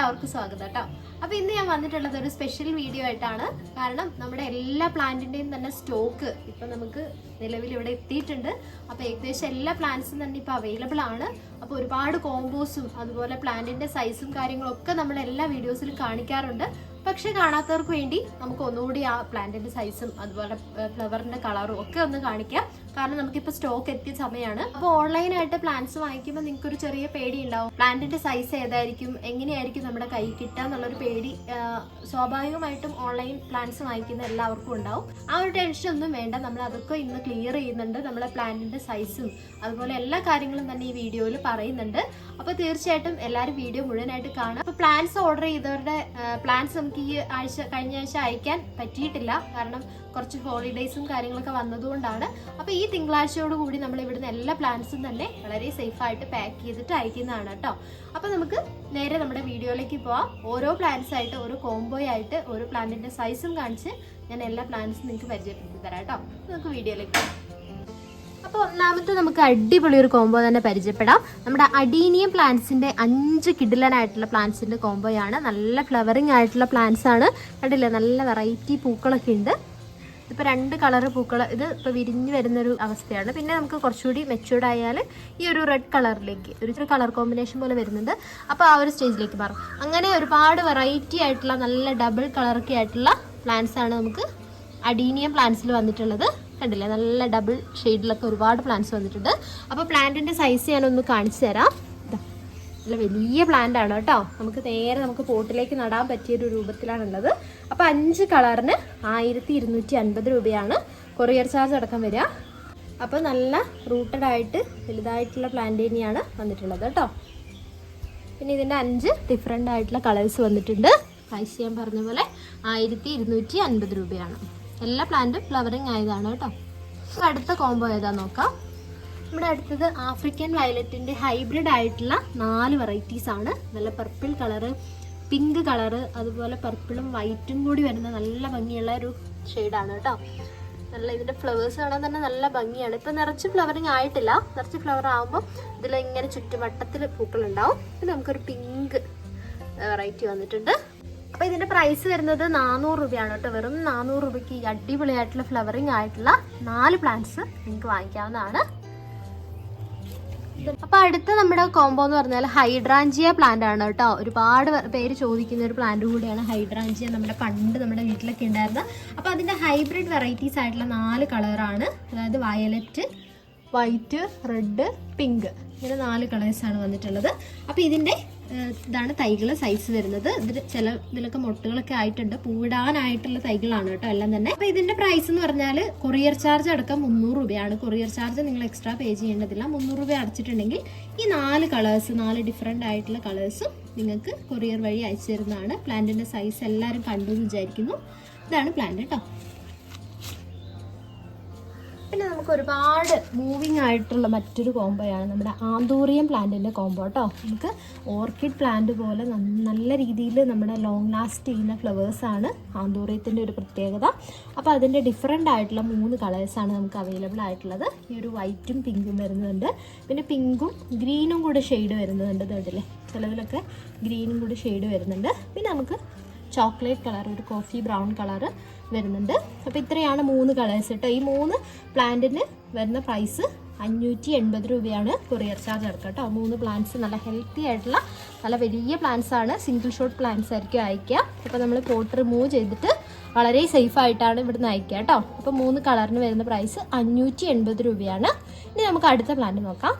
എല്ലാവർക്കും സ്വാഗതം കേട്ടോ. അപ്പോൾ ഇന്ന് ഞാൻ വന്നിട്ടുള്ളത് ഒരു സ്പെഷ്യൽ വീഡിയോ ആയിട്ടാണ്. കാരണം നമ്മുടെ എല്ലാ പ്ലാന്റിന്റെയും തന്നെ സ്റ്റോക്ക് ഇപ്പൊ നമുക്ക് നിലവിൽ ഇവിടെ എത്തിയിട്ടുണ്ട്. അപ്പോൾ ഏകദേശം എല്ലാ പ്ലാന്റ്സും തന്നെ ഇപ്പോൾ അവൈലബിൾ ആണ്. അപ്പോൾ ഒരുപാട് കോമ്പോസും അതുപോലെ പ്ലാന്റിന്റെ സൈസും കാര്യങ്ങളൊക്കെ നമ്മൾ എല്ലാ വീഡിയോസിലും കാണിക്കാറുണ്ട്. പക്ഷെ കാണാത്തവർക്ക് വേണ്ടി നമുക്ക് ഒന്നുകൂടി ആ പ്ലാന്റിന്റെ സൈസും അതുപോലെ ഫ്ലവറിന്റെ കളറും ഒക്കെ ഒന്ന് കാണിക്കാം. കാരണം നമുക്കിപ്പോൾ സ്റ്റോക്ക് എത്തിയ സമയമാണ്. അപ്പോൾ ഓൺലൈനായിട്ട് പ്ലാന്റ്സ് വാങ്ങിക്കുമ്പോൾ നിങ്ങൾക്ക് ഒരു ചെറിയ പേടി ഉണ്ടാവും. പ്ലാന്റിന്റെ സൈസ് ഏതായിരിക്കും, എങ്ങനെയായിരിക്കും നമ്മുടെ കൈ കിട്ടുക എന്നുള്ളൊരു പേടി സ്വാഭാവികമായിട്ടും ഓൺലൈൻ പ്ലാന്റ്സ് വാങ്ങിക്കുന്ന എല്ലാവർക്കും ഉണ്ടാവും. ആ ഒരു ടെൻഷൻ ഒന്നും വേണ്ട. നമ്മൾ അതൊക്കെ ഇന്ന് ക്ലിയർ ചെയ്യുന്നുണ്ട്. നമ്മളെ പ്ലാന്റിന്റെ സൈസും അതുപോലെ എല്ലാ കാര്യങ്ങളും തന്നെ ഈ വീഡിയോയിൽ പറയുന്നുണ്ട്. അപ്പോൾ തീർച്ചയായിട്ടും എല്ലാവരും വീഡിയോ മുഴുവനായിട്ട് കാണാം. അപ്പോൾ പ്ലാന്റ്സ് ഓർഡർ ചെയ്തവരുടെ പ്ലാന്റ്സ് നമുക്ക് ഈ കഴിഞ്ഞ ആഴ്ച അയക്കാൻ പറ്റിയിട്ടില്ല. കാരണം കുറച്ച് ഹോളിഡേയ്സും കാര്യങ്ങളൊക്കെ വന്നതുകൊണ്ടാണ്. അപ്പോൾ ഈ തിങ്കളാഴ്ചയോട് കൂടി നമ്മൾ ഇവിടുന്ന് എല്ലാ പ്ലാന്റ്സും തന്നെ വളരെ സേഫായിട്ട് പാക്ക് ചെയ്തിട്ട് അയക്കുന്നതാണ് കേട്ടോ. അപ്പോൾ നമുക്ക് നേരെ നമ്മുടെ വീഡിയോയിലേക്ക് പോവാം. ഓരോ പ്ലാന്റ്സ് ആയിട്ട് ഓരോ കോംബോ ആയിട്ട് ഓരോ പ്ലാന്റിന്റെ സൈസും കാണിച്ച് ഞാൻ എല്ലാ പ്ലാന്റ്സും നിങ്ങൾക്ക് പരിചയപ്പെടുത്തി തരാം കേട്ടോ. നമുക്ക് വീഡിയോയിലേക്ക് പോവാം. അപ്പോൾ ഒന്നാമത്തെ നമുക്ക് അടിപൊളി ഒരു കോംബോ തന്നെ പരിചയപ്പെടാം. നമ്മുടെ അഡീനിയം പ്ലാന്റ്സിന്റെ 5 കിഡിലനായിട്ടുള്ള പ്ലാന്റ്സിന്റെ കോംബോയാണ്. നല്ല ഫ്ലവറിങ് ആയിട്ടുള്ള പ്ലാന്റ്സ് ആണ്. കണ്ടില്ലേ, നല്ല വെറൈറ്റി പൂക്കളൊക്കെ ഉണ്ട്. ഇപ്പോൾ 2 കളറ് പൂക്കൾ ഇത് ഇപ്പോൾ വിരിഞ്ഞ് വരുന്നൊരു അവസ്ഥയാണ്. പിന്നെ നമുക്ക് കുറച്ചുകൂടി മെച്യൂർഡ് ആയാൽ ഈ ഒരു റെഡ് കളറിലേക്ക് ഒരു കളർ കോമ്പിനേഷൻ പോലെ വരുന്നുണ്ട്. അപ്പോൾ ആ ഒരു സ്റ്റേജിലേക്ക് മാറും. അങ്ങനെ ഒരുപാട് വെറൈറ്റി ആയിട്ടുള്ള നല്ല ഡബിൾ കളറൊക്കെ ആയിട്ടുള്ള പ്ലാന്റ്സ് ആണ് നമുക്ക് അഡീനിയം പ്ലാന്റ്സിൽ വന്നിട്ടുള്ളത്. കണ്ടില്ലേ, നല്ല ഡബിൾ ഷെയ്ഡിലൊക്കെ ഒരുപാട് പ്ലാന്റ്സ് വന്നിട്ടുണ്ട്. അപ്പോൾ പ്ലാന്റിന്റെ സൈസ് ഞാനൊന്ന് കാണിച്ചു തരാം. നല്ല വലിയ പ്ലാന്റ് ആണ് കേട്ടോ. നമുക്ക് പോട്ടിലേക്ക് നടാൻ പറ്റിയൊരു രൂപത്തിലാണുള്ളത്. അപ്പോൾ 5 കളറിന് 1250 രൂപയാണ് കൊറിയർ ചാർജ് അടക്കം വരിക. അപ്പോൾ നല്ല റൂട്ടഡ് ആയിട്ട് വലുതായിട്ടുള്ള പ്ലാന്റ് തന്നെയാണ് വന്നിട്ടുള്ളത് കേട്ടോ. പിന്നെ ഇതിൻ്റെ 5 ഡിഫറെൻ്റ് ആയിട്ടുള്ള കളേഴ്സ് വന്നിട്ടുണ്ട്. പ്രൈസ് ഞാൻ പറഞ്ഞ പോലെ 1250 രൂപയാണ്. എല്ലാ പ്ലാന്റും ഫ്ലവറിങ് ആയതാണ് കേട്ടോ. അടുത്ത കോംബോ ഏതാ നോക്കാം. നമ്മുടെ അടുത്തത് ആഫ്രിക്കൻ വയലറ്റിന്റെ ഹൈബ്രിഡ് ആയിട്ടുള്ള 4 വെറൈറ്റീസ് ആണ്. നല്ല പർപ്പിൾ കളറ്, പിങ്ക് കളറ്, അതുപോലെ പർപ്പിളും വൈറ്റും കൂടി വരുന്ന നല്ല ഭംഗിയുള്ള ഒരു ഷെയ്ഡാണ് കേട്ടോ. നല്ല ഇതിന്റെ ഫ്ലവേഴ്സ് കാണാൻ തന്നെ നല്ല ഭംഗിയാണ്. ഇപ്പൊ നിറച്ച് ഫ്ലവറിങ് ആയിട്ടില്ല. നിറച്ച് ഫ്ലവർ ആകുമ്പോൾ ഇതിലിങ്ങനെ ചുറ്റുവട്ടത്തിൽ പൂക്കളുണ്ടാവും. പിന്നെ നമുക്കൊരു പിങ്ക് വെറൈറ്റി വന്നിട്ടുണ്ട്. അപ്പോൾ ഇതിന്റെ പ്രൈസ് വരുന്നത് 400 രൂപയാണ് കേട്ടോ. വെറും 400 രൂപയ്ക്ക് ഈ അടിപൊളിയായിട്ടുള്ള ഫ്ലവറിങ് ആയിട്ടുള്ള 4 പ്ലാന്റ്സ് നിങ്ങൾക്ക് വാങ്ങിക്കാവുന്നതാണ്. അപ്പൊ അടുത്ത നമ്മുടെ കോംബോ എന്ന് പറഞ്ഞാൽ ഹൈഡ്രാഞ്ചിയ പ്ലാന്റ് ആണ് കേട്ടോ. ഒരുപാട് പേര് ചോദിക്കുന്ന ഒരു പ്ലാന്റ് കൂടിയാണ് ഹൈഡ്രാഞ്ചിയ. നമ്മുടെ വീട്ടിലൊക്കെ ഉണ്ടായിരുന്ന. അപ്പൊ അതിന്റെ ഹൈബ്രിഡ് വെറൈറ്റീസ് ആയിട്ടുള്ള 4 കളറാണ്. അതായത് വയലറ്റ്, വൈറ്റ്, റെഡ്, പിങ്ക്, ഇങ്ങനെ 4 കളേഴ്സാണ് വന്നിട്ടുള്ളത്. അപ്പോൾ ഇതാണ് തൈകൾ സൈസ് വരുന്നത്. ഇതിലൊക്കെ മൊട്ടുകളൊക്കെ ആയിട്ടുണ്ട്. പൂവിടാനായിട്ടുള്ള തൈകളാണ് കേട്ടോ എല്ലാം തന്നെ. അപ്പോൾ ഇതിന്റെ പ്രൈസ് എന്ന് പറഞ്ഞാൽ കൊറിയർ ചാർജ് അടക്കം 300 രൂപയാണ്. കൊറിയർ ചാർജ് നിങ്ങൾ എക്സ്ട്രാ പേ ചെയ്യേണ്ടതില്ല. 300 രൂപ അടച്ചിട്ടുണ്ടെങ്കിൽ ഈ 4 കളേഴ്സ് 4 ഡിഫറെൻ്റ് ആയിട്ടുള്ള കളേഴ്സും നിങ്ങൾക്ക് കൊറിയർ വഴി അയച്ചു തരുന്നതാണ്. പ്ലാന്റിന്റെ സൈസ് എല്ലാവരും കണ്ടു എന്ന് വിചാരിക്കുന്നു. ഇതാണ് പ്ലാന്റ് കേട്ടോ. പിന്നെ നമുക്ക് ഒരുപാട് മൂവിങ് ആയിട്ടുള്ള മറ്റൊരു കോംബോയാണ് നമ്മുടെ ആന്തൂറിയം പ്ലാന്റിൻ്റെ കോംബോ കേട്ടോ. നമുക്ക് ഓർക്കിഡ് പ്ലാന്റ് പോലെ നല്ല രീതിയിൽ നമ്മുടെ ലോങ് ലാസ്റ്റ് ചെയ്യുന്ന ഫ്ലവേഴ്സാണ് ആന്തൂറിയത്തിൻ്റെ ഒരു പ്രത്യേകത. അപ്പോൾ അതിൻ്റെ ഡിഫറെൻ്റ് ആയിട്ടുള്ള 3 കളേഴ്സാണ് നമുക്ക് അവൈലബിൾ ആയിട്ടുള്ളത്. ഈ ഒരു വൈറ്റും പിങ്കും വരുന്നുണ്ട്. പിന്നെ പിങ്കും ഗ്രീനും കൂടെ ഷെയ്ഡ് വരുന്നുണ്ട്. ഇതുണ്ടല്ലേ, ചിലതിലൊക്കെ ഗ്രീനും കൂടി ഷെയ്ഡ് വരുന്നുണ്ട്. പിന്നെ നമുക്ക് ചോക്ലേറ്റ് കളർ, ഒരു കോഫി ബ്രൗൺ കളറ് വരുന്നുണ്ട്. അപ്പോൾ ഇത്രയാണ് 3 കളേഴ്സ് കേട്ടോ. ഈ 3 പ്ലാന്റിന് വരുന്ന പ്രൈസ് 580 രൂപയാണ് കൊറിയർ ചാർജ് അടക്കം കേട്ടോ. 3 പ്ലാന്റ്സ് നല്ല ഹെൽത്തി ആയിട്ടുള്ള നല്ല വലിയ പ്ലാന്റ്സ് ആണ്. സിംഗിൾ ഷോട്ട് പ്ലാന്റ്സ് ആയിരിക്കും അയക്കുക. അപ്പോൾ നമ്മൾ പോട്ട് റിമൂവ് ചെയ്തിട്ട് വളരെ സേഫ് ആയിട്ടാണ് ഇവിടുന്ന് അയക്കുക കേട്ടോ. അപ്പോൾ 3 കളറിന് വരുന്ന പ്രൈസ് 580 രൂപയാണ്. ഇനി നമുക്ക് അടുത്ത പ്ലാന്റ് നോക്കാം.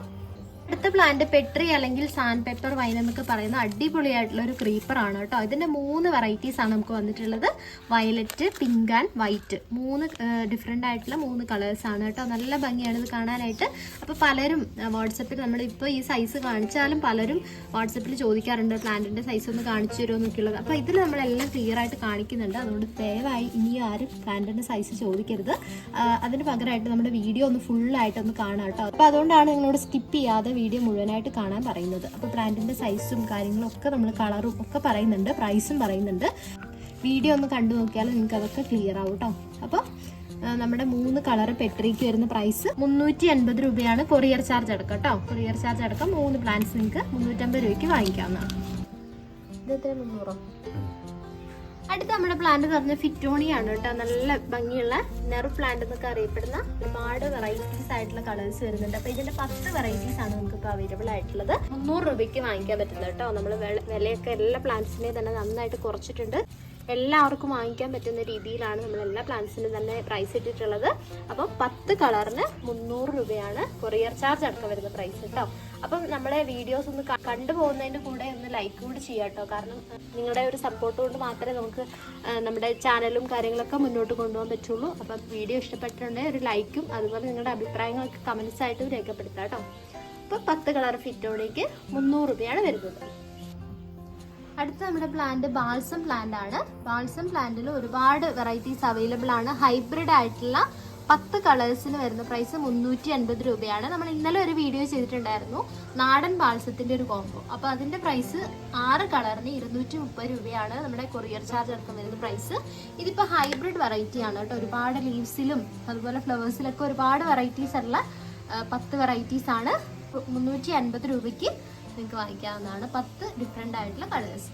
അടുത്ത പ്ലാന്റ് പെട്രി അല്ലെങ്കിൽ സാൻഡ് പെപ്പർ വൈൻ എന്നൊക്കെ പറയുന്ന അടിപൊളിയായിട്ടുള്ള ഒരു ക്രീപ്പർ ആണ് കേട്ടോ. ഇതിന്റെ 3 വെറൈറ്റീസ് ആണ് നമുക്ക് വന്നിട്ടുള്ളത്. Violet, pink and white. 3 different ആയിട്ടുള്ള 3 കളേഴ്സ് ആണ് കേട്ടോ. നല്ല ഭംഗിയാണ് ഇത് കാണാനായിട്ട്. അപ്പോൾ പലരും വാട്സപ്പിൽ നമ്മളിപ്പോൾ ഈ സൈസ് കാണിച്ചാലും പലരും വാട്സപ്പിൽ ചോദിക്കാറുണ്ട് പ്ലാന്റിന്റെ സൈസ് ഒന്ന് കാണിച്ചു തരുമോ എന്നൊക്കെയുള്ളത്. അപ്പോൾ ഇതിൽ നമ്മളെല്ലാം ക്ലിയർ ആയിട്ട് കാണിക്കുന്നുണ്ട്. അതുകൊണ്ട് ദയവായി ഇനി ആരും പ്ലാന്റിന്റെ സൈസ് ചോദിക്കരുത്. അതിന് പകരമായിട്ട് നമ്മുടെ വീഡിയോ ഒന്ന് ഫുള്ളായിട്ടൊന്ന് കാണാം കേട്ടോ. അപ്പോൾ അതുകൊണ്ടാണ് നിങ്ങളോട് സ്കിപ്പ് ചെയ്യാതെ വീഡിയോ മുഴുവനായിട്ട് കാണാൻ പറയുന്നത്. അപ്പോൾ പ്ലാന്റിന്റെ സൈസും കാര്യങ്ങളും ഒക്കെ നമ്മൾ കളറും ഒക്കെ പറയുന്നുണ്ട്, പ്രൈസും പറയുന്നുണ്ട്. വീഡിയോ ഒന്ന് കണ്ടു നോക്കിയാൽ നിങ്ങൾക്ക് അതൊക്കെ ക്ലിയർ ആവും കേട്ടോ. അപ്പോൾ നമ്മുടെ 3 കളർ പെട്രിക്ക് വരുന്ന പ്രൈസ് 380 രൂപയാണ് കൊറിയർ ചാർജ് അടക്കം കേട്ടോ. കൊറിയർ ചാർജ് അടക്കം 3 പ്ലാന്റ്സ് നിങ്ങൾക്ക് 350 രൂപയ്ക്ക് വാങ്ങിക്കാവുന്നതാണ്. ഇതെത്ര 300? അടുത്ത നമ്മുടെ പ്ലാന്റ് പറഞ്ഞ ഫിറ്റോണിയാണ് കേട്ടോ. നല്ല ഭംഗിയുള്ള നെറു പ്ലാന്റ് എന്നൊക്കെ അറിയപ്പെടുന്ന ഒരുപാട് വെറൈറ്റീസ് ആയിട്ടുള്ള കളേഴ്സ് വരുന്നുണ്ട്. അപ്പൊ ഇതിന്റെ 10 വെറൈറ്റീസ് ആണ് നമുക്ക് ഇപ്പോൾ അവൈലബിൾ ആയിട്ടുള്ളത്. 300 രൂപയ്ക്ക് വാങ്ങിക്കാൻ പറ്റുന്നത് കേട്ടോ. നമ്മൾ വിലയൊക്കെ എല്ലാ പ്ലാന്റ്സിനെയും തന്നെ നന്നായിട്ട് കുറച്ചിട്ടുണ്ട്. എല്ലാവർക്കും വാങ്ങിക്കാൻ പറ്റുന്ന രീതിയിലാണ് നമ്മൾ എല്ലാ പ്ലാന്റ്സിനും തന്നെ പ്രൈസ് ഇട്ടിട്ടുള്ളത്. അപ്പം 10 കളറിന് 300 രൂപയാണ് കൊറിയർ ചാർജ് അടക്കം വരുന്ന പ്രൈസ് കേട്ടോ. അപ്പം നമ്മുടെ വീഡിയോസ് ഒന്ന് കണ്ടുപോകുന്നതിൻ്റെ കൂടെ ഒന്ന് ലൈക്ക് കൂടി ചെയ്യാം കേട്ടോ. കാരണം നിങ്ങളുടെ ഒരു സപ്പോർട്ട് കൊണ്ട് മാത്രമേ നമുക്ക് നമ്മുടെ ചാനലും കാര്യങ്ങളൊക്കെ മുന്നോട്ട് കൊണ്ടുപോകാൻ പറ്റുള്ളൂ. അപ്പം വീഡിയോ ഇഷ്ടപ്പെട്ടിട്ടുണ്ടെങ്കിൽ ഒരു ലൈക്കും അതുപോലെ നിങ്ങളുടെ അഭിപ്രായങ്ങളൊക്കെ കമൻസ് ആയിട്ട് രേഖപ്പെടുത്താം കേട്ടോ. അപ്പോൾ 10 കളർ ഫിറ്റോണിക്ക് 300 രൂപയാണ് വരുന്നത്. അടുത്ത നമ്മുടെ പ്ലാന്റ് ബാൾസം പ്ലാന്റ് ആണ്. ബാൾസം പ്ലാന്റിൽ ഒരുപാട് വെറൈറ്റീസ് അവൈലബിൾ ആണ്. ഹൈബ്രിഡ് ആയിട്ടുള്ള 10 കളേഴ്സിന് വരുന്ന പ്രൈസ് 350 രൂപയാണ്. നമ്മൾ ഇന്നലെ ഒരു വീഡിയോ ചെയ്തിട്ടുണ്ടായിരുന്നു നാടൻ ബാൾസത്തിന്റെ ഒരു കോംബോ. അപ്പോൾ അതിന്റെ പ്രൈസ് 6 കളറിന് 230 രൂപയാണ് നമ്മുടെ കൊറിയർ ചാർജ് അടക്കം വരുന്ന പ്രൈസ്. ഇതിപ്പോൾ ഹൈബ്രിഡ് വെറൈറ്റി ആണ് കേട്ടോ. ഒരുപാട് ലീവ്സിലും അതുപോലെ ഫ്ലവേഴ്സിലൊക്കെ ഒരുപാട് വെറൈറ്റീസ് ഉള്ള 10 വെറൈറ്റീസ് ആണ്. 350 രൂപയ്ക്ക് നിങ്ങൾക്ക് വാങ്ങിക്കാവുന്നതാണ്. 10 ഡിഫറെൻ്റ് ആയിട്ടുള്ള കളേഴ്സ്.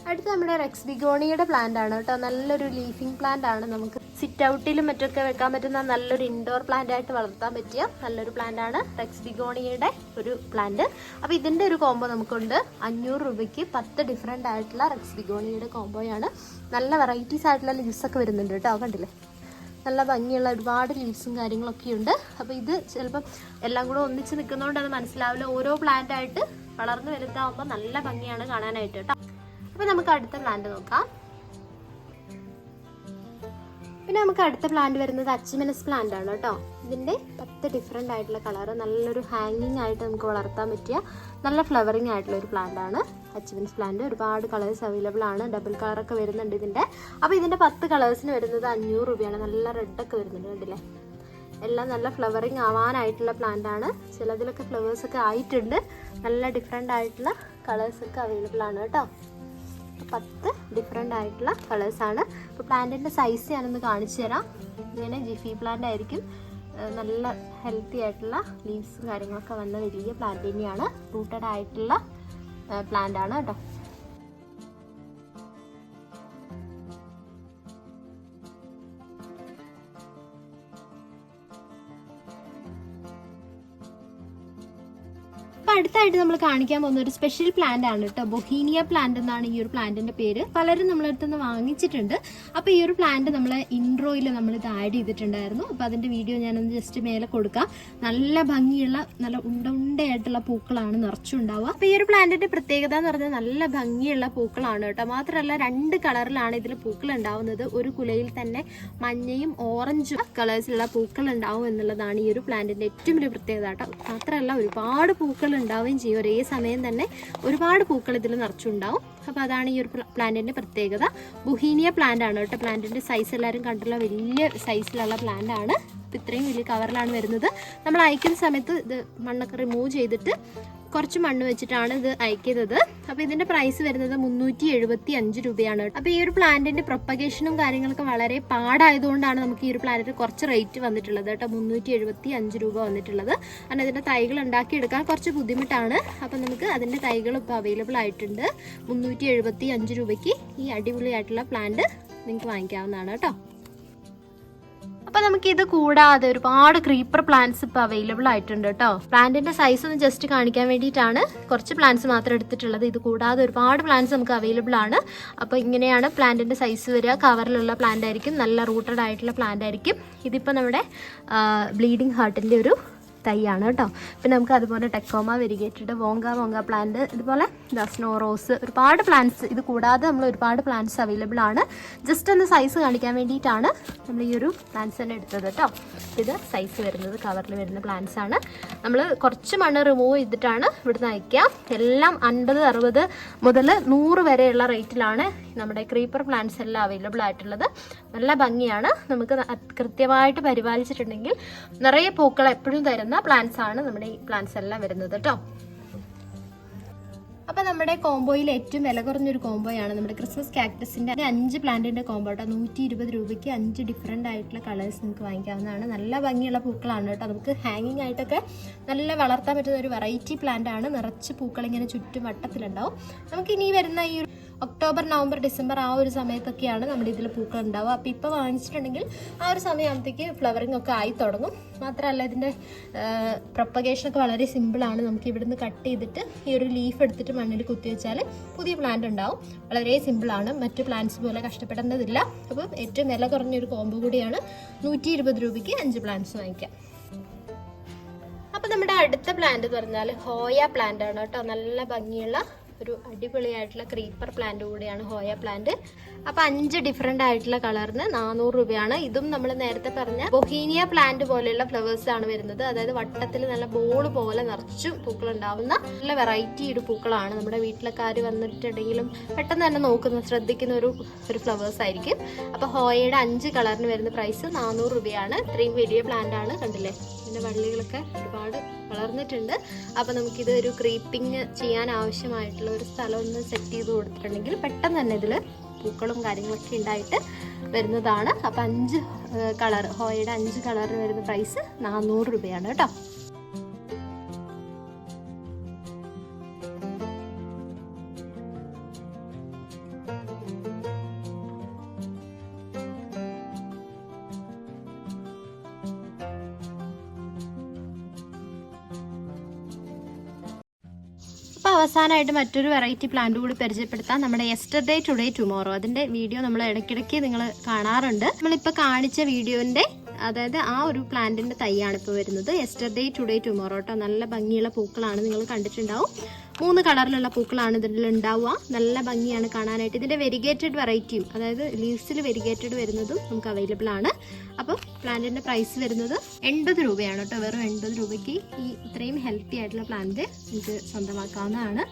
അടുത്ത നമ്മുടെ റെക്സ് ബിഗോണിയുടെ പ്ലാന്റ് ആണ് കേട്ടോ. നല്ലൊരു ലീഫിംഗ് പ്ലാന്റ് ആണ്. നമുക്ക് സിറ്റ് ഔട്ടിലും മറ്റൊക്കെ വെക്കാൻ പറ്റുന്ന നല്ലൊരു ഇൻഡോർ പ്ലാന്റ് ആയിട്ട് വളർത്താൻ പറ്റിയ നല്ലൊരു പ്ലാന്റ് ആണ് റെക്സ് ബിഗോണിയുടെ ഒരു പ്ലാന്റ്. അപ്പോൾ ഇതിൻ്റെ ഒരു കോംബോ നമുക്കുണ്ട്. 500 രൂപയ്ക്ക് 10 ഡിഫറെൻ്റ് ആയിട്ടുള്ള റെക്സ് ബിഗോണിയുടെ കോംബോയാണ്. നല്ല വെറൈറ്റീസ് ആയിട്ടുള്ള ലീവ്സ് ഒക്കെ വരുന്നുണ്ട് കേട്ടോ. കണ്ടില്ലേ, നല്ല ഭംഗിയുള്ള ഒരുപാട് ലീവ്സും കാര്യങ്ങളൊക്കെ ഉണ്ട്. അപ്പോൾ ഇത് ചിലപ്പം എല്ലാം കൂടെ ഒന്നിച്ച് നിൽക്കുന്നതുകൊണ്ട് അത് മനസ്സിലാവില്ല. ഓരോ പ്ലാന്റ് ആയിട്ട് വളർന്ന് വലുതാവുമ്പോൾ നല്ല ഭംഗിയാണ് കാണാനായിട്ട് കേട്ടോ. അപ്പോൾ നമുക്ക് അടുത്ത പ്ലാന്റ് നോക്കാം. പിന്നെ നമുക്ക് അടുത്ത പ്ലാന്റ് വരുന്നത് അച്ചിമെനസ് പ്ലാന്റ് ആണ് കേട്ടോ. ഇതിൻ്റെ 10 ഡിഫറെൻ്റ് ആയിട്ടുള്ള കളറ്, നല്ലൊരു ഹാങ്ങിങ് ആയിട്ട് നമുക്ക് വളർത്താൻ പറ്റിയ നല്ല ഫ്ലവറിങ് ആയിട്ടുള്ള ഒരു പ്ലാന്റ് ആണ് അച്ചിമെനസ് പ്ലാന്റ്. ഒരുപാട് കളേഴ്സ് അവൈലബിൾ ആണ്. ഡബിൾ കളറൊക്കെ വരുന്നുണ്ട് ഇതിൻ്റെ. അപ്പോൾ ഇതിൻ്റെ 10 കളേഴ്സിന് വരുന്നത് 500 രൂപയാണ്. നല്ല റെഡൊക്കെ വരുന്നുണ്ട് കണ്ടില്ലേ. എല്ലാം നല്ല ഫ്ലവറിങ് ആവാനായിട്ടുള്ള പ്ലാന്റ് ആണ്. ചിലതിലൊക്കെ ഫ്ലവേഴ്സൊക്കെ ആയിട്ടുണ്ട്. നല്ല ഡിഫറെൻ്റ് ആയിട്ടുള്ള കളേഴ്സൊക്കെ അവൈലബിൾ ആണ് കേട്ടോ. 10 ഡിഫറെൻ്റ് ആയിട്ടുള്ള കളേഴ്സാണ്. അപ്പോൾ പ്ലാന്റിൻ്റെ സൈസ് ഞാനൊന്ന് കാണിച്ചു തരാം. ഇങ്ങനെ ജിഫി പ്ലാന്റ് ആയിരിക്കും. നല്ല ഹെൽത്തി ആയിട്ടുള്ള ലീവ്സും കാര്യങ്ങളൊക്കെ വന്ന വലിയ പ്ലാന്റ് തന്നെയാണ്. റൂട്ടഡ് ആയിട്ടുള്ള പ്ലാന്റ് ആണ് കേട്ടോ. അടുത്തായിട്ട് നമ്മൾ കാണിക്കാൻ പോകുന്ന ഒരു സ്പെഷ്യൽ പ്ലാന്റ് ആണ് കേട്ടോ. ബൊഹീനിയ പ്ലാന്റ് എന്നാണ് ഈ ഒരു പ്ലാന്റിന്റെ പേര്. പലരും നമ്മളടുത്ത് നിന്ന് വാങ്ങിച്ചിട്ടുണ്ട്. അപ്പോൾ ഈ ഒരു പ്ലാന്റ് നമ്മൾ ഇൻട്രോയിൽ നമ്മൾ ഇത് ആഡ് ചെയ്തിട്ടുണ്ടായിരുന്നു. അപ്പോൾ അതിന്റെ വീഡിയോ ഞാനൊന്ന് ജസ്റ്റ് മേലെ കൊടുക്കാം. നല്ല ഭംഗിയുള്ള നല്ല ഉണ്ടയായിട്ടുള്ള പൂക്കളാണ് നിറച്ചുണ്ടാവുക. അപ്പോൾ ഈ ഒരു പ്ലാന്റിന്റെ പ്രത്യേകത എന്ന് പറഞ്ഞാൽ നല്ല ഭംഗിയുള്ള പൂക്കളാണ് കേട്ടോ. മാത്രമല്ല 2 കളറിലാണ് ഇതിൽ പൂക്കൾ ഉണ്ടാവുന്നത്. ഒരു കുലയിൽ തന്നെ മഞ്ഞയും ഓറഞ്ചും കളേഴ്സിലുള്ള പൂക്കൾ ഉണ്ടാവും എന്നുള്ളതാണ് ഈ ഒരു പ്ലാന്റിന്റെ ഏറ്റവും വലിയ പ്രത്യേകത കേട്ടോ. മാത്രമല്ല ഒരുപാട് പൂക്കൾ ഉണ്ടാവുകയും ചെയ്യും. ഒരേ സമയം തന്നെ ഒരുപാട് പൂക്കൾ ഇതിൽ നിറച്ചുണ്ടാവും. അപ്പോൾ അതാണ് ഈ ഒരു പ്ലാന്റിന്റെ പ്രത്യേകത. ബൊഹീനിയ പ്ലാന്റ് ആണ് കേട്ടോ. പ്ലാന്റിന്റെ സൈസ് എല്ലാവരും കണ്ടുള്ള വലിയ സൈസിലുള്ള പ്ലാന്റ് ആണ്. അപ്പോൾ ഇത്രയും വലിയ കവറിലാണ് വരുന്നത്. നമ്മൾ അയക്കുന്ന സമയത്ത് ഇത് മണ്ണൊക്കെ റിമൂവ് ചെയ്തിട്ട് കുറച്ച് മണ്ണ് വെച്ചിട്ടാണ് ഇത് അയക്കുന്നത്. അപ്പോൾ ഇതിന്റെ പ്രൈസ് വരുന്നത് 375 രൂപയാണ്. അപ്പോൾ ഈ ഒരു പ്ലാന്റിന്റെ പ്രൊപ്പഗേഷനും കാര്യങ്ങളൊക്കെ വളരെ പാടായതുകൊണ്ടാണ് നമുക്ക് ഈ ഒരു പ്ലാന്റിന് കുറച്ച് റേറ്റ് വന്നിട്ടുള്ളത് കേട്ടോ. 375 രൂപ വന്നിട്ടുള്ളത്. കാരണം ഇതിന്റെ തൈകൾ ഉണ്ടാക്കിയെടുക്കാൻ കുറച്ച് ബുദ്ധിമുട്ടാണ്. അപ്പം നമുക്ക് അതിന്റെ തൈകൾ ഇപ്പോൾ അവൈലബിൾ ആയിട്ടുണ്ട്. 375 രൂപയ്ക്ക് ഈ അടിപൊളിയായിട്ടുള്ള പ്ലാന്റ് നിങ്ങൾക്ക് വാങ്ങിക്കാവുന്നതാണ് കേട്ടോ. അപ്പോൾ നമുക്ക് ഇത് കൂടാതെ ഒരുപാട് ക്രീപ്പർ പ്ലാന്റ്സ് ഇപ്പോൾ അവൈലബിൾ ആയിട്ടുണ്ട് കേട്ടോ. പ്ലാന്റിന്റെ സൈസ് ഒന്ന് ജസ്റ്റ് കാണിക്കാൻ വേണ്ടിയിട്ടാണ് കുറച്ച് പ്ലാന്റ്സ് മാത്രം എടുത്തിട്ടുള്ളത്. ഇത് കൂടാതെ ഒരുപാട് പ്ലാന്റ്സ് നമുക്ക് അവൈലബിൾ ആണ്. അപ്പോൾ ഇങ്ങനെയാണ് പ്ലാന്റിന്റെ സൈസ് വരിക. കവറിലുള്ള പ്ലാന്റ് ആയിരിക്കും. നല്ല റൂട്ടഡ് ആയിട്ടുള്ള പ്ലാന്റ് ആയിരിക്കും. ഇതിപ്പോൾ നമ്മുടെ ബ്ലീഡിംഗ് ഹാർട്ടിന്റെ ഒരു തൈയാണ് കേട്ടോ. പിന്നെ നമുക്ക് അതുപോലെ ടെക്കോമ വെരിഗേറ്റഡ് വോങ്ക പ്ലാന്റ്, ഇതുപോലെ സ്നോ റോസ്, ഒരുപാട് പ്ലാന്റ്സ്. ഇത് കൂടാതെ നമ്മൾ ഒരുപാട് പ്ലാന്റ്സ് അവൈലബിൾ ആണ്. ജസ്റ്റ് ഒന്ന് സൈസ് കാണിക്കാൻ വേണ്ടിയിട്ടാണ് നമ്മൾ ഈ ഒരു പ്ലാന്റ്സ് തന്നെ എടുത്തത് കേട്ടോ. ഇത് സൈസ് വരുന്നത് കവറിൽ വരുന്ന പ്ലാന്റ്സ് ആണ്. നമ്മൾ കുറച്ച് മണ്ണ് റിമൂവ് ചെയ്തിട്ടാണ് ഇവിടുന്ന് അയക്കുക. എല്ലാം 50, 60 മുതൽ 100 വരെയുള്ള റേറ്റിലാണ് നമ്മുടെ ക്രീപ്പർ പ്ലാന്റ്സ് എല്ലാം അവൈലബിൾ ആയിട്ടുള്ളത്. നല്ല ഭംഗിയാണ്. നമുക്ക് കൃത്യമായിട്ട് പരിപാലിച്ചിട്ടുണ്ടെങ്കിൽ നിറയെ പൂക്കൾ എപ്പോഴും തരുന്ന പ്ലാന്റ്സ് ആണ് നമ്മുടെ ഈ പ്ലാന്റ്സ് എല്ലാം വരുന്നത് കേട്ടോ. അപ്പോൾ നമ്മുടെ കോംബോയിൽ ഏറ്റവും വില കുറഞ്ഞൊരു കോംബോയാണ് നമ്മുടെ ക്രിസ്മസ് കാക്ടസിൻ്റെ 5 പ്ലാന്റിൻ്റെ കോംബോ കേട്ടോ. 120 രൂപയ്ക്ക് 5 ഡിഫറെൻ്റ് ആയിട്ടുള്ള കളേഴ്സ് നിങ്ങൾക്ക് വാങ്ങിക്കാവുന്നതാണ്. നല്ല ഭംഗിയുള്ള പൂക്കളാണ് കേട്ടോ. നമുക്ക് ഹാങ്ങിങ് ആയിട്ടൊക്കെ നല്ല വളർത്താൻ പറ്റുന്ന ഒരു വെറൈറ്റി പ്ലാന്റ് ആണ്. നിറച്ച് പൂക്കൾ ഇങ്ങനെ ചുറ്റും വട്ടത്തിലുണ്ടാവും. നമുക്ക് ഇനി വരുന്ന ഈ ഒക്ടോബർ, നവംബർ, ഡിസംബർ ആ ഒരു സമയത്തൊക്കെയാണ് നമ്മുടെ ഇതിൽ പൂക്കൾ ഉണ്ടാവുക. അപ്പോൾ ഇപ്പോൾ വാങ്ങിച്ചിട്ടുണ്ടെങ്കിൽ ആ ഒരു സമയമാകുമ്പോഴത്തേക്ക് ഫ്ലവറിങ് ഒക്കെ ആയി തുടങ്ങും. മാത്രമല്ല ഇതിൻ്റെ പ്രൊപ്പഗേഷനൊക്കെ വളരെ സിമ്പിളാണ്. നമുക്ക് ഇവിടുന്ന് കട്ട് ചെയ്തിട്ട് ഈ ഒരു ലീഫ് എടുത്തിട്ട് മണ്ണിൽ കുത്തി വെച്ചാൽ പുതിയ പ്ലാന്റ് ഉണ്ടാവും. വളരെ സിമ്പിളാണ്, മറ്റു പ്ലാന്റ്സ് പോലെ കഷ്ടപ്പെടേണ്ടതില്ല. അപ്പോൾ ഏറ്റവും വില കുറഞ്ഞൊരു കോംബോ കൂടിയാണ്. 120 രൂപയ്ക്ക് 5 പ്ലാന്റ്സ് വാങ്ങിക്കാം. അപ്പോൾ നമ്മുടെ അടുത്ത പ്ലാന്റ് എന്ന് പറഞ്ഞാൽ ഹോയ പ്ലാന്റ് ആണ് കേട്ടോ. നല്ല ഭംഗിയുള്ള ഒരു അടിപൊളിയായിട്ടുള്ള ക്രീപ്പർ പ്ലാന്റ് കൂടിയാണ് ഹോയ പ്ലാന്റ്. അപ്പോൾ 5 ഡിഫറെൻ്റ് ആയിട്ടുള്ള കളറിന് 400 രൂപയാണ്. ഇതും നമ്മൾ നേരത്തെ പറഞ്ഞ ബൊഹീനിയ പ്ലാന്റ് പോലെയുള്ള ഫ്ലവേഴ്സ് ആണ് വരുന്നത്. അതായത് വട്ടത്തിൽ നല്ല ബോൾ പോലെ നിറച്ചും പൂക്കൾ ഉണ്ടാവുന്ന നല്ല വെറൈറ്റി ഒരു പൂക്കളാണ്. നമ്മുടെ വീട്ടിലൊക്കെ വന്നിട്ടുണ്ടെങ്കിലും പെട്ടെന്ന് തന്നെ ശ്രദ്ധിക്കുന്ന ഒരു ഫ്ലവേഴ്സ് ആയിരിക്കും. അപ്പോൾ ഹോയയുടെ 5 കളറിന് വരുന്ന പ്രൈസ് 400 രൂപയാണ്. ഇത്രയും വലിയ പ്ലാന്റ് ആണ്, കണ്ടില്ലേ? ഇതിൻ്റെ വള്ളികളൊക്കെ ഒരുപാട് വളർന്നിട്ടുണ്ട്. അപ്പോൾ നമുക്കിത് ഒരു ക്രീപ്പിംഗ് ചെയ്യാൻ ആവശ്യമായിട്ടുള്ള ഒരു സ്ഥലം ഒന്ന് സെറ്റ് ചെയ്ത് കൊടുത്തിട്ടുണ്ടെങ്കിൽ പെട്ടെന്ന് തന്നെ ഇതിൽ പൂക്കളും കാര്യങ്ങളൊക്കെ ഉണ്ടായിട്ട് വരുന്നതാണ്. അപ്പോൾ 5 കളർ, ഹോയയുടെ 5 കളറിന് വരുന്ന പ്രൈസ് 400 രൂപയാണ് കേട്ടോ. അപ്പോൾ അവസാനമായിട്ട് മറ്റൊരു വെറൈറ്റി പ്ലാന്റ് കൂടി പരിചയപ്പെടുത്താം. നമ്മുടെ യെസ്റ്റർഡേ ടുഡേ ടുമോറോ, അതിൻ്റെ വീഡിയോ നമ്മൾ ഇടയ്ക്കിടയ്ക്ക് നിങ്ങൾ കാണാറുണ്ട്. നമ്മളിപ്പോൾ കാണിച്ച വീഡിയോൻ്റെ അതായത് ആ ഒരു പ്ലാന്റിൻ്റെ തൈയാണ് ഇപ്പോൾ വരുന്നത്. യെസ്റ്റർഡേ ടുഡേ ടുമോറോ കേട്ടോ. നല്ല ഭംഗിയുള്ള പൂക്കളാണ്, നിങ്ങൾ കണ്ടിട്ടുണ്ടാവും. 3 കളറിലുള്ള പൂക്കളാണ് ഇതിൽ ഉണ്ടാവുക. നല്ല ഭംഗിയാണ് കാണാനായിട്ട്. ഇതിൻ്റെ വെരിഗേറ്റഡ് വെറൈറ്റിയും, അതായത് ലീവ്സിൽ വെരിഗേറ്റഡ് വരുന്നതും നമുക്ക് അവൈലബിൾ ആണ്. അപ്പോൾ പ്ലാന്റിൻ്റെ പ്രൈസ് വരുന്നത് 80 രൂപയാണ് കേട്ടോ. വെറും 80 രൂപയ്ക്ക് ഈ ഇത്രയും ഹെൽത്തി ആയിട്ടുള്ള പ്ലാന്റ് നമുക്ക് സ്വന്തമാക്കാവുന്നതാണ്.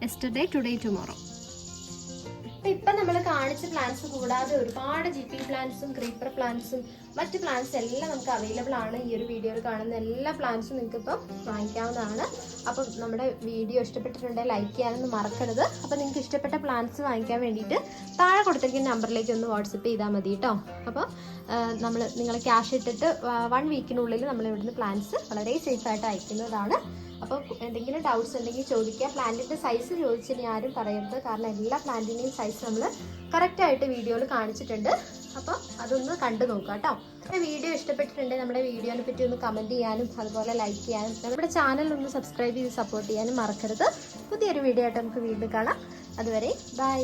Yesterday today tomorrow. ഇപ്പം നമ്മൾ കാണിച്ച പ്ലാന്റ്സ് കൂടാതെ ഒരുപാട് GP പ്ലാന്റ്സും ക്രീപ്പർ പ്ലാന്റ്സും മറ്റ് പ്ലാന്റ്സ് എല്ലാം നമുക്ക് അവൈലബിൾ ആണ്. ഈ ഒരു വീഡിയോയിൽ കാണുന്ന എല്ലാ പ്ലാന്റ്സും നിങ്ങൾക്ക് ഇപ്പം വാങ്ങിക്കാവുന്നതാണ്. അപ്പം നമ്മുടെ വീഡിയോ ഇഷ്ടപ്പെട്ടിട്ടുണ്ടെങ്കിൽ ലൈക്ക് ചെയ്യാനൊന്നും മറക്കരുത്. അപ്പം നിങ്ങൾക്ക് ഇഷ്ടപ്പെട്ട പ്ലാന്റ്സ് വാങ്ങിക്കാൻ വേണ്ടിയിട്ട് താഴെ കൊടുത്തിരിക്കുന്ന നമ്പറിലേക്ക് ഒന്ന് വാട്സപ്പ് ചെയ്താൽ മതി കേട്ടോ. അപ്പോൾ നിങ്ങൾ ക്യാഷ് ഇട്ടിട്ട് 1 വീക്കിനുള്ളിൽ നമ്മൾ ഇവിടുന്ന് പ്ലാന്റ്സ് വളരെ സേഫായിട്ട് അയക്കുന്നതാണ്. അപ്പോൾ എന്തെങ്കിലും ഡൗട്ട്സ് ഉണ്ടെങ്കിൽ ചോദിക്കുക. പ്ലാന്റിൻ്റെ സൈസ് ചോദിച്ചിനി ആരും പറയരുത്, കാരണം എല്ലാ പ്ലാന്റിൻ്റെയും സൈസ് നമ്മൾ കറക്റ്റായിട്ട് വീഡിയോയിൽ കാണിച്ചിട്ടുണ്ട്. അപ്പോൾ അതൊന്ന് കണ്ടു നോക്കുക കേട്ടോ. വീഡിയോ ഇഷ്ടപ്പെട്ടിട്ടുണ്ടെങ്കിൽ നമ്മുടെ വീഡിയോനെ പറ്റി ഒന്ന് കമൻറ്റ് ചെയ്യാനും അതുപോലെ ലൈക്ക് ചെയ്യാനും നമ്മുടെ ചാനൽ ഒന്ന് സബ്സ്ക്രൈബ് ചെയ്ത് സപ്പോർട്ട് ചെയ്യാനും മറക്കരുത്. പുതിയൊരു വീഡിയോ ആയിട്ട് നമുക്ക് വീണ്ടും കാണാം. അതുവരെ ബൈ.